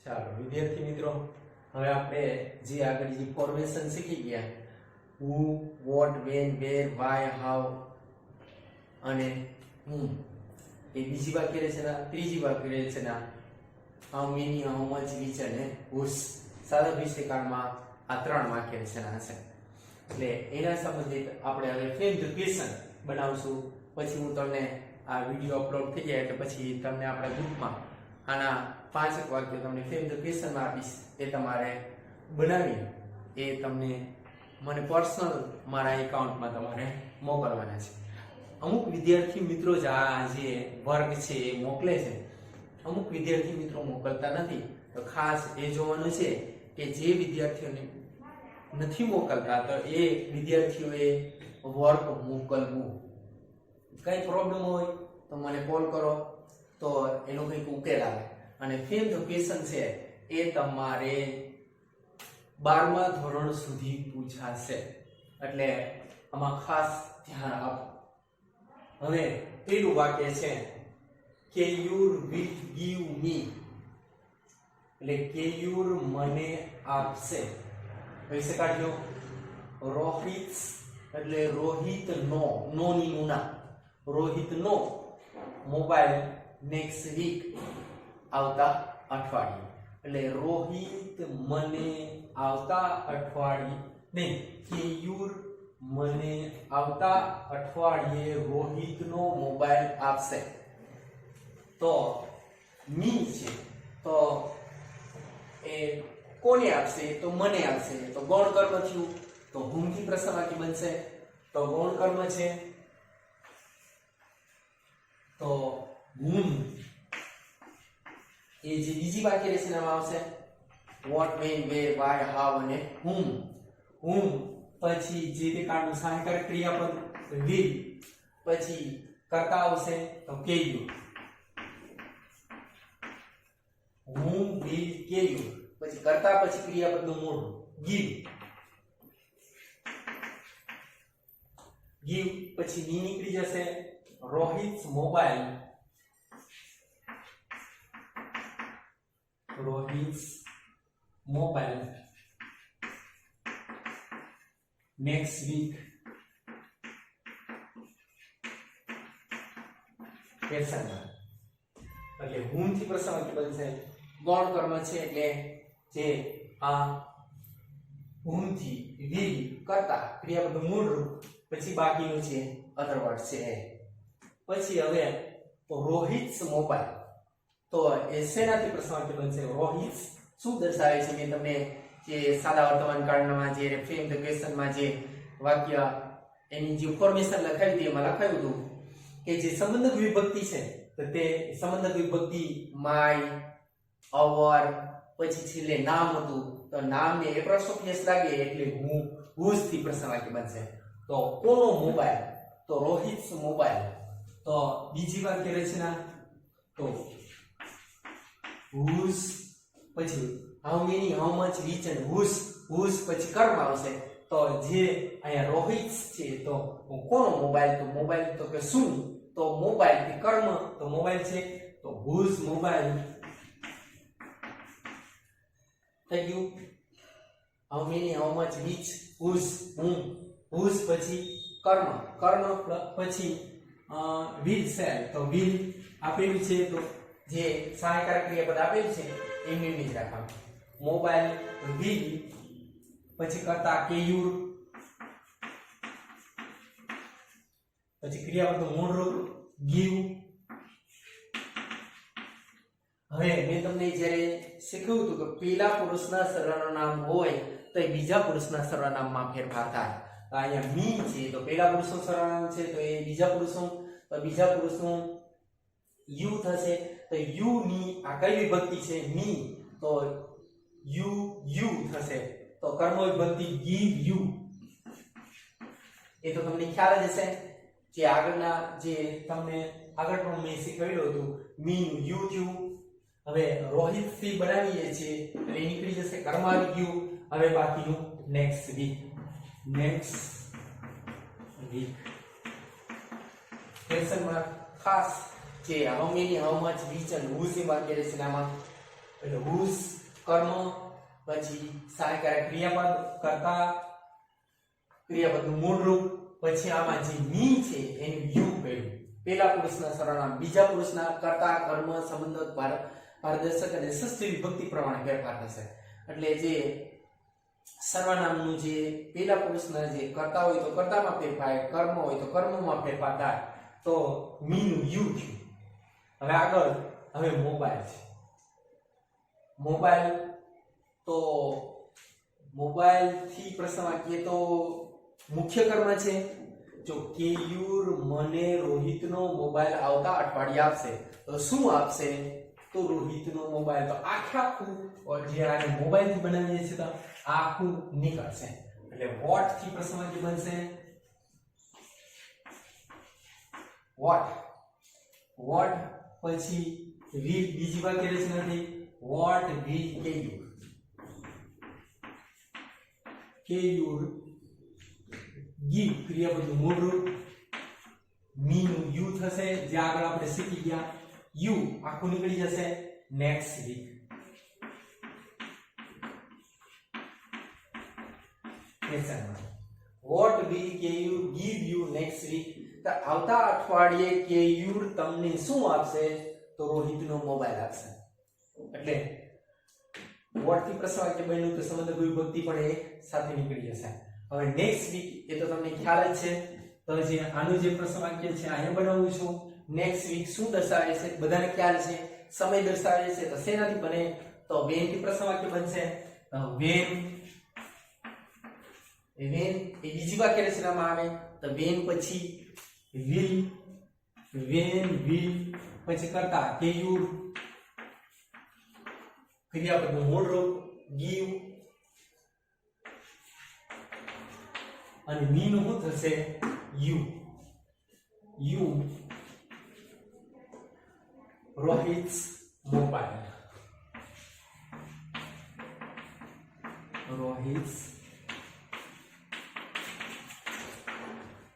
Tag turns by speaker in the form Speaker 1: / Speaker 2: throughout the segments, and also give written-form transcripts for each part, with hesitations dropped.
Speaker 1: ચાલો વિદ્યાર્થી મિત્રો, હવે આપણે જે આગળ જે ફોર્મેશન શીખી ગયા, who, what, when, where, why, how અને whom, એ બીજી વાક્ય રચના. ત્રીજી વાક્ય રચના how many, how much, which અને whose. સાદા ભવિષ્યકાળમાં આ ત્રણ વાક્ય રચના હશે. એટલે એના સંબંધિત આપણે હવે ફ્રેમ ધ ક્વેશ્ચન બનાવશું. પછી હું તમને આ વિડિયો અપલોડ થઈ જાય એટલે પછી તમને આપણા ગ્રુપમાં આના 5 વાક્યો તમને ફ્રેમ ધ ક્વેશ્ચનમાં આપીશ. એ તમારે બનાવી એ તમને મને પર્સનલ મારા એકાઉન્ટમાં તમારે મોકલવાના છે. અમુક વિદ્યાર્થી મિત્રો જ આ જે વર્ગ છે એ મોકલે છે, અમુક વિદ્યાર્થી મિત્રો મોકલતા નથી. તો ખાસ એ જોવાનું છે કે જે વિદ્યાર્થીઓને નથી મોકલતા તો એ વિદ્યાર્થીઓએ વર્ક મોકલવું. કઈ પ્રોબ્લેમ હોય તો મને કોલ કરો તો એનો કંઈક ઉકેલ આવે. અને ફ્રેમ ધ ક્વેશ્ચન છે એ તમારે 12મા ધોરણ સુધી પૂછાશે, એટલે આમાં ખાસ ધ્યાન આપો. હવે પેલું વાક્ય છે કેયુર વિલ ગીવ મી, એટલે કેયુર મને આપશે. કઈ કાઢજો રોહિત, એટલે રોહિત નો, નો ની નુના, રોહિત નો મોબાઈલ નેક્સ્ટ વીક, આવતા અઠવાડિયે. એટલે રોહિત મને આવતા અઠવાડિયે નહીં, કેયુર મને આવતા અઠવાડિયે રોહિતનો મોબાઈલ આપશે. તો મી છે તો એ કોને આપશે? તો મને આપશે. તો ગૌણ કર્મ થયું તો whom થી પ્રશ્ન વાક્ય બનશે. તો ગૌણ કર્મ છે તો whom એ જે બીજી વાક્ય રચનામાં આવશે what, when, where, why, how અને whom. whom પછી જે તે કાળનું સહાયક ક્રિયાપદ will, પછી કર્તા આવશે તો કેયું, whom will કેયું, પછી કર્તા પછી ક્રિયાપદનું મૂળ give, give પછી ની નીકળી જશે રોહિત's મોબાઈલ, રોહિત's મોબાઈલ નેક્સ્ટ વીક ક્વેશ્ચનમાં. એટલે whom થી પ્રશ્ન વાક્ય બનશે. ગૌણ કર્મ છે એટલે જે આ whom થી will કરતા ક્રિયાપદનું મૂળ રૂપ, પછી બાકીનું છે અધર વર્ડ છે. પછી હવે રોહિત's મોબાઈલ, તો એ શેનાથી પ્રશ્ન વાક્ય બનશે? રોહિત શું દર્શાવે છે? મેં તમને જે સાદા વર્તમાન કાળમાં જે ફ્રેમ ધ ક્વેશ્ચનમાં જે વાક્ય એની જે ફોર્મેશન લખાવી હતી એમાં લખાયું હતું કે જે સંબંધક વિભક્તિ છે તો તે સંબંધક વિભક્તિ માય, અવર, પછી છેલ્લે નામ હતું તો નામને એપ્રોસ્ટ્રોફિયસ લાગે એટલે હું, whose થી પ્રશ્ન વાક્ય બનશે. તો કોનો મોબાઈલ? તો રોહિત's મોબાઈલ. તો બીજી વાક્ય રચના તો whose, પછી how many, how much, which and whose. whose પછી કર્મ આવશે. તો જે અહીંયા રોહિત છે તો કોનો મોબાઈલ? તો મોબાઈલ તો કે શું? તો મોબાઈલ થી કર્મ તો મોબાઈલ છે તો whose મોબાઈલ થઈ ગયું. how many, how much, which, whose, whom. whose પછી કર્મ, કર્મ પછી will sell, તો will આપેલું છે તો જે સહાયકારક ક્રિયાપદ આપેલું છે એમની જ રાખવાનું. મોબાઈલ will પછી કરતા કેયુર, પછી ક્રિયાપદનું મૂળ રૂપ give. હવે મેં તમને જ્યારે શીખવ્યું હતું કે પહેલા પુરુષના સર્વનામ હોય તો એ બીજા પુરુષના સર્વનામમાં ફેરફાર થાય. તો અહીંયા મી છે તો પહેલા પુરુષનું સર્વનામ છે તો એ બીજા પુરુષનું, તો બીજા પુરુષનું યુ થશે. તો યુ ની આ કઈ વિભક્તિ છે? મી, તો યુ યુ થશે. તો કર્મ વિભક્તિ give you, એ તો તમને ખ્યાલ જ હશે. જે આગળના જે તમને આગળ પણ મેં શીખવાડ્યું હતું મી નું યુ થયું. હવે રોહિત થી બનાવીએ છીએ એટલે એ નીકળી જશે, કર્મ આવી ગયું. હવે બાકીનું નેક્સ્ટ વીક, નેક્સ્ટ વીક ક્વેશ્ચનમાં ખાસ જે how many, how much, which and whose ની વાક્ય રચનામાં એટલે whose કર્મ, પછી સહાયકારક ક્રિયાપદ, કર્તા, ક્રિયાપદનું મૂળ રૂપ, પછી આમાં જે મી છે એનું યુ કહ્યું. પહેલા પુરુષના સર્વનામ, બીજા પુરુષના કર્તા, કર્મ, સંબંધ, પારદર્શક અને ષષ્ઠી વિભક્તિ પ્રમાણે ફેરફાર થશે. એટલે જે સર્વનામનું જે પહેલા પુરુષના જે કર્તા હોય તો કર્તામાં ફેરફાર, કર્મ હોય તો કર્મમાં ફેરફાર થાય. તો મી નું યુ થયું. હવે આગળ હવે મોબાઈલ છે. મોબાઈલ તો મોબાઈલ થી પ્રશ્ન વાક્ય તો મુખ્ય કર્મ છે. જો કેયુર મને રોહિતનો મોબાઈલ આવતા અઠવાડિયે આપશે, તો શું આપશે? તો રોહિતનો મોબાઈલ. તો આખું જે આને મોબાઈલ થી બનાવીએ છીએ તો આખું નીકળશે. એટલે વોટ થી પ્રશ્ન વાક્ય બનશે વોટ. વોટ પછી વિલ, બીજી વાક્ય રચના થઈ what will Keyur. Keyur give ક્રિયાપદનું મૂળ રૂપ, મી નું યુ થશે, જે આગળ આપણે શીખી ગયા. યુ આખું નીકળી જશે. Next week. What will Keyur give you next week. તો આવતા અઠવાડિયે કેયુર તમને શું આપશે? તો રોહિતનો મોબાઈલ આપશે. એટલે વોટ થી પ્રશ્ન વાક્ય બન્યું તો સંબંધક વિભક્તિ પણ એ સાથે નીકળી જશે. હવે નેક્સ્ટ વીક એ તો તમને ખ્યાલ જ છે. તો જે આનું જે પ્રશ્ન વાક્ય છે અહીંયા બનાવું છું. નેક્સ્ટ વીક શું દર્શાવે છે? બધાને ખ્યાલ છે. સમય દર્શાવે છે. તો શેનાથી બને? તો વેન થી પ્રશ્ન વાક્ય બનશે. વેન એ બીજી વાક્ય રચનામાં આવે. તો વેન પછી વિલ, વેન વિલ પછી કરતા કેયુર ક્રિયાપદનું મૂળ રૂપ, ગીવ અને મી નું શું થશે? You. You Rohit's mobile. Rohit's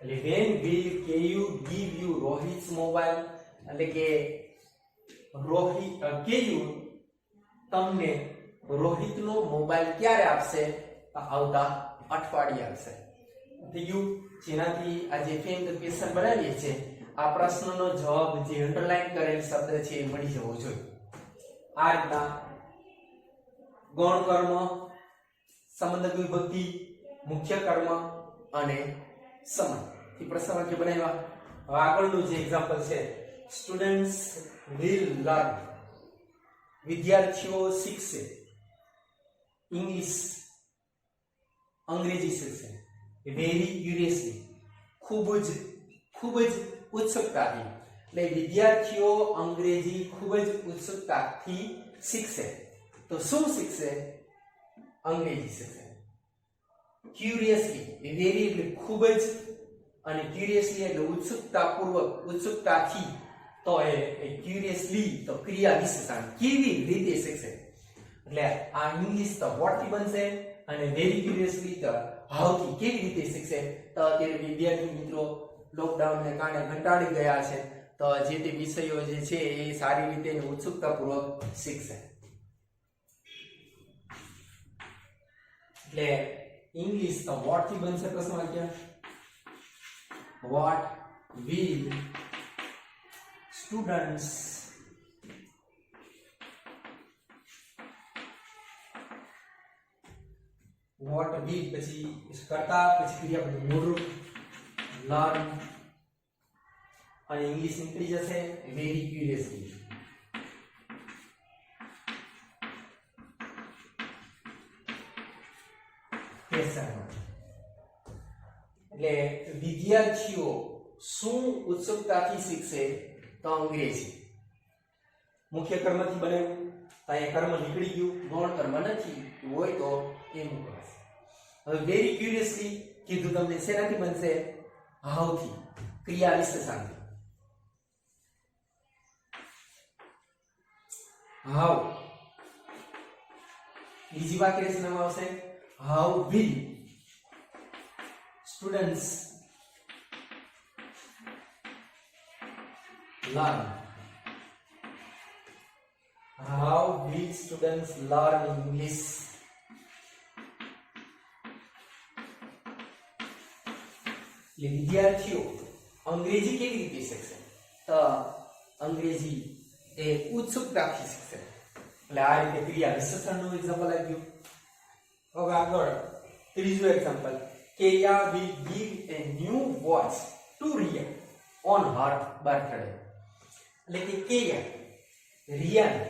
Speaker 1: એટલે when will KU give you Rohit's mobile. એટલે કે KU તમને રોહિતનો મોબાઈલ ક્યારે આપશે? આવતા અઠવાડિયે આપશે. થયું. જેનાથી આ જે ફેમ ક્વેશ્ચન બનાવીએ છે આ પ્રશ્નનો જવાબ જે અંડરલાઈન કરેલ શબ્દ છે એ મળી જવો જોઈએ. આ રીતના ગૌણ કર્મ, સંબંધક વિભક્તિ, મુખ્ય કર્મ અને સમય થી પ્રશ્ન વાક્ય બનાવ્યા. હવે આગળનું જે એક્ઝામ્પલ છે સ્ટુડન્ટ્સ વિલ લર્ન. વિદ્યાર્થીઓ શીખશે. ઇંગ્લિશ અંગ્રેજી શીખશે. વેરી ક્યુરિયસલી ખૂબ જ ઉત્સુકતાથી. એટલે વિદ્યાર્થીઓ અંગ્રેજી ખૂબ જ ઉત્સુકતાથી શીખશે. તો શું શીખશે? અંગ્રેજી શીખશે. ક્યુરિયસલી વેરી એટલે ખૂબ જ અને ક્યુરિયસલી એટલે ઉત્સુકતાપૂર્વક, ઉત્સુકતાથી. તો એ ક્યુરિયસલી તો ક્રિયા વિશેષણ કેવી રીતે શીખશે? એટલે આ ઇંગ્લિશ તો વોટ થી બનશે અને વેરી ક્યુરિયસલી તો હાઉ થી કેવી રીતે શીખશે? તો અત્યારે વિદ્યાર્થી મિત્રો લોકડાઉનને કારણે કંટાળી ગયા છે. તો જે તે વિષયો જે છે એ સારી રીતે અને ઉત્સુકતાપૂર્વક શીખશે. એટલે ઇંગ્લિશ તો વોટ થી બનશે પ્રશ્ન વાક્ય. What will students what will પછી કરતા પછી ક્રિયાપદ મૂળ રૂપ લર્ન અને ઇંગ્લિશ નીકળી જશે વેરી ક્યુરિયસલી. એટલે વિદ્યાર્થીઓ શું ઉત્સુકતાથી શીખશે? તો અંગ્રેજી. મુખ્ય કર્મથી બનેલું. તો અહીંયા કર્મ નીકળી ગયું, ગૌણ કર્મ નથી હોય તો એ મૂકવાશે. હવે વેરી ક્યુરિયસલી કીધું તમને શેનાથી બનશે? હાઉ થી, ક્રિયા વિશેષણ. હાઉ બીજી વાક્ય રચનામાં આવશે how will students learn. how will students learn English? એટલે વિદ્યાર્થીઓ અંગ્રેજી કેવી રીતે શીખશે? તો અંગ્રેજી એ ઉત્સુકતાથી શીખશે. એટલે આ રીતે ક્રિયા વિશેષણનું એક્ઝામ્પલ આપ્યું. હવે આગળ ત્રીજું example, Keya will give a new watch to Riya on her birthday. એટલે કે કેયા રિયા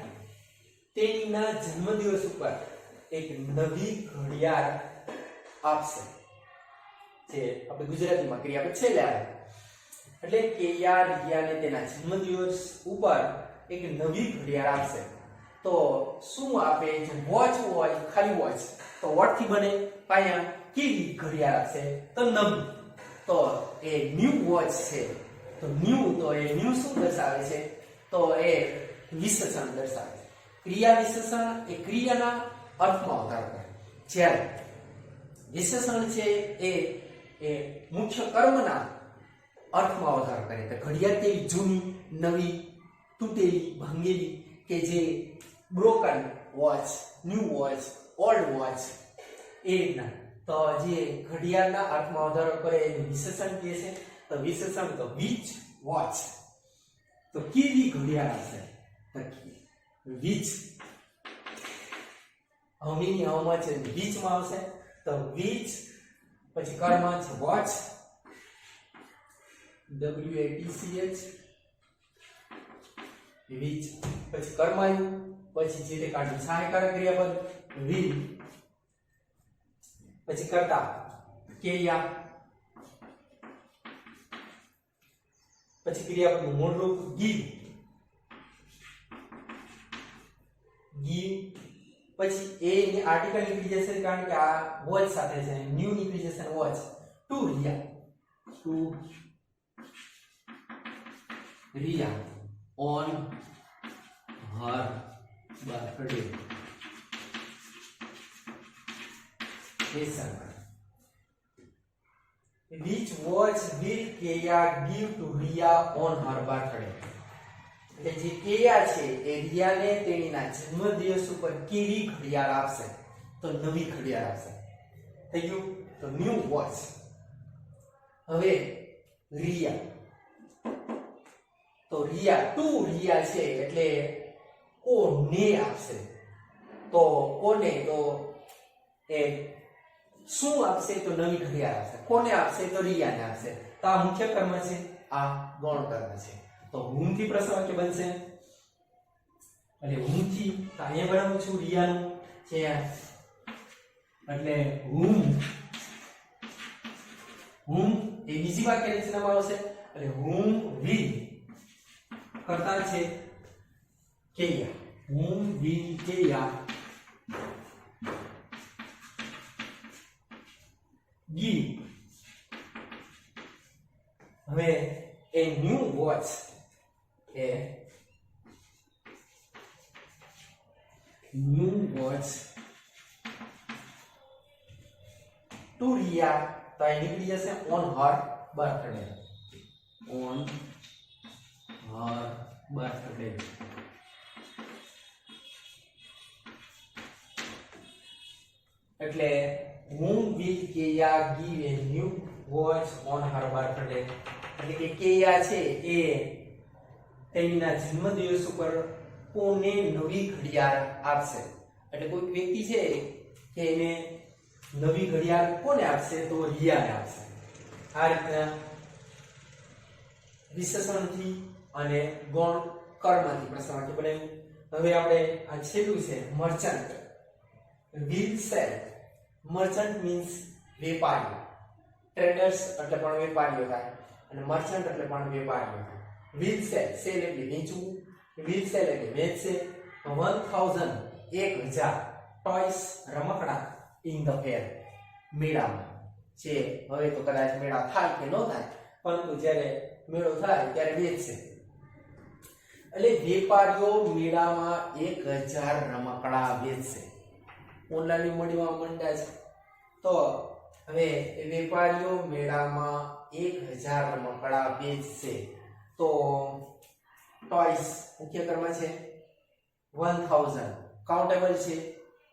Speaker 1: તેના જન્મદિવસ ઉપર એક નવી ઘડિયાળ આપશે. જે આપણે ગુજરાતીમાં ક્રિયા પર છેલ્લે આવે. એટલે કેયા રિયાને તેના જન્મદિવસ ઉપર એક નવી ઘડિયાળ આપશે. તો શું આપે? જે વોચ હોય, ખાલી વોચ, તો વોટ થી બને? પાયા કેવી ઘડિયાળ આપશે? તો નવી. તો એ ન્યુ વોચ છે. તો ન્યુ, તો એ ન્યુ શું દર્શાવે છે? તો એ વિશેષણ દર્શાવે છે. ક્રિયા વિશેષણ એ ક્રિયાના અર્થમાં વધારો કરે, જ્યારે વિશેષણ છે એ મુખ્ય કર્મના અર્થમાં વધારો કરે. તો ઘડિયાળ કેવી? જૂની, નવી, તૂટેલી, ભાંગેલી, કે જે broken watch, new watch, old watch, એ રીતના. તો જે ઘડિયાળના અર્થમાં વધારો કરે એનું વિશેષણ કહે છે. તો વિશેષણ તો which watch. તો કેવી ઘડિયાળ હશે? તો which, હમીની હમાં છે which માં આવશે. તો which પછી કર્મ છે watch, WATCH, which પછી કર્મ આવ્યું, પછી જે તે કાઢ્યું સહાયકારક ક્રિયાપદ will, પછી કરતા કેયા, પછી ક્રિયાપદનું મૂળ રૂપ give, પછી એ ની આર્ટિકલ નીકળી જશે કારણ કે આ વોચ સાથે છે. ન્યુ નીકળી જશે watch. To Riya on her birthday. Which watch will Keya give to Riya on her birthday? એટલે જે કેયા છે એ રિયાને તેણીના જન્મદિવસ ઉપર કેવી ઘડિયાળ આપશે? તો નવી ઘડિયાળ આપશે. થઈ ગયું? તો ન્યુ વોચ. હવે રિયા, તો રિયા ટુ રિયા છે એટલે કોને આપશે? તો કોને? તો એ શું આપશે? તો નવી ઘડિયાળ આપશે. કોને આપશે? તો રિયાને આપશે. તો આ મુખ્ય કર્મ છે, આ ગૌણ કર્મ છે. તો whom થી પ્રશ્ન વાક્ય બનશે. એટલે whom થી તો અહીંયા બનાવું છું રિયાનું છે એટલે whom એ બીજી વાક્ય રચનામાં આવશે. એટલે whom will કરતા છે કેયા, whom will કેયા give. હવે a new watch, a new watch to Riya. તો અહીં નીકળી જશે on her birthday. On her birthday. એટલે whom will Keya give a new watch on her birthday? એટલે કે કેયા છે એ તેના જન્મદિવસ ઉપર કોને નવી ઘડિયાળ આપશે? એટલે કોઈ વ્યક્તિ છે કે એને નવી ઘડિયાળ કોને આપશે? તો રિયાને આપશે. આ રીતના વિશેષણથી અને ગૌણ કર્મથી પ્રશ્ન વાક્ય બનાવ્યું. હવે આપણે આ છેલ્લું છે merchant. will sell. Merchant means વેપારી. ટ્રેડર્સ એટલે પણ વેપારીઓ થાય અને મર્ચન્ટ એટલે પણ વેપારીઓ થાય. will sell, sell એટલે વેચવું, will sell એટલે વેચશે 1000 ટોયસ રમકડા ઇન ધ ફેર મેળામાં છે. હવે તો કદાચ મેળા થાય કે ન થાય, પરંતુ જ્યારે મેળો થાય ત્યારે વેચશે. એટલે વેપારીઓ મેળામાં 1000 રમકડા વેચશે. ઓનલાઈન મળવા માંડ્યા છે. તો હવે વેપારીઓ મેળામાં 1000 રમકડા વેચશે. તો ટોયસ મુખ્ય કર્મ છે 1000 કાઉન્ટેબલ છે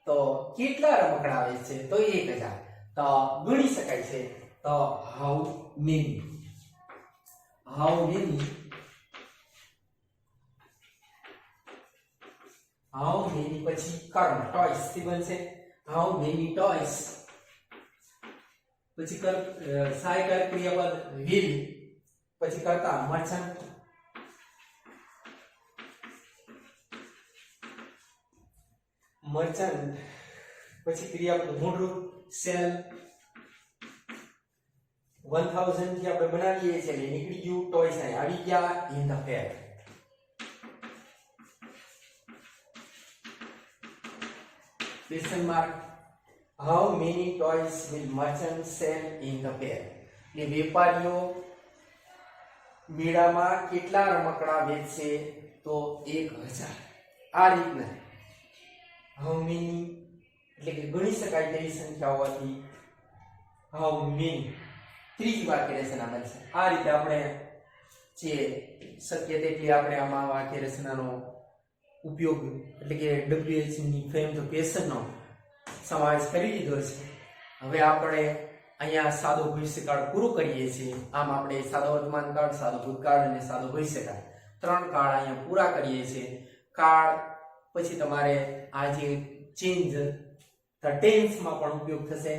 Speaker 1: તો કેટલા રમકડા આવે છે તો 1000 તો ગણી શકાય છે તો હાઉ મેની પછી કર્મ ટોયસ થી બનશે હાઉ મેની ટોયસ પછી સહાયકાર ક્રિયાપદ will પછી કરતા મર્ચન્ટ પછી ક્રિયાપદ મૂળરૂપ સેલ 1000 થી આપણે બનાવીએ છીએ એટલે નીકળી ગયું ટોયસ અહીં આવી ગયા in the fair question mark how many toys will merchant sell in the fair એટલે વેપારીઓ મેળામાં કેટલા રમકડા વેચશે તો 1000 આ રીતના હાઉ મેની એટલે કે ગણી શકાય તેવી સંખ્યા હોવાથી હાઉ મેની ત્રીજી વાક્ય રચના બનશે આ રીતે આપણે જે શક્ય તેટલી આપણે આમાં વાક્ય રચનાનો ઉપયોગ એટલે કે WH ની ફ્રેમ ધ ક્વેશ્ચન નો સમાવેશ કરી લીધો છે હવે આપણે અહીંયા સાદો ભવિષ્યકાળ પૂરું કરીએ છીએ આમ આપણે સાદો વર્તમાનકાળ સાદો ભૂતકાળ અને સાદો ભવિષ્યકાળ ત્રણ કાળ અહીંયા પૂરા કરીએ છીએ કાળ પછી તમારે આ જે ચેન્જ ધ ટેન્સ માં પણ ઉપયોગ થશે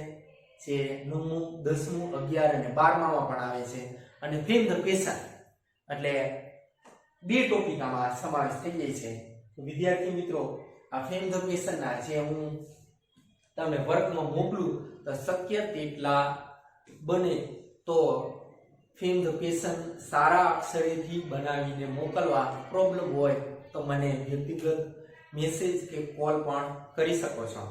Speaker 1: જે 9મું 10મું 11 અને 12માં પણ આવે છે અને ફ્રેમ ધ ક્વેશ્ચન એટલે બે ટોપિક આમાં સમાવેશ થઈ જાય છે વિદ્યાર્થી મિત્રો આ ફ્રેમ ધ ક્વેશ્ચન ના જે હું તમને વર્કમાં મોકલું તો શક્ય તેટલા બને તો ફ્રેમ ધ ક્વેશ્ચન સારા અક્ષરેથી બનાવીને મોકલવા પ્રોબ્લેમ હોય તો મને વ્યક્તિગત મેસેજ કે કોલ પણ કરી શકો છો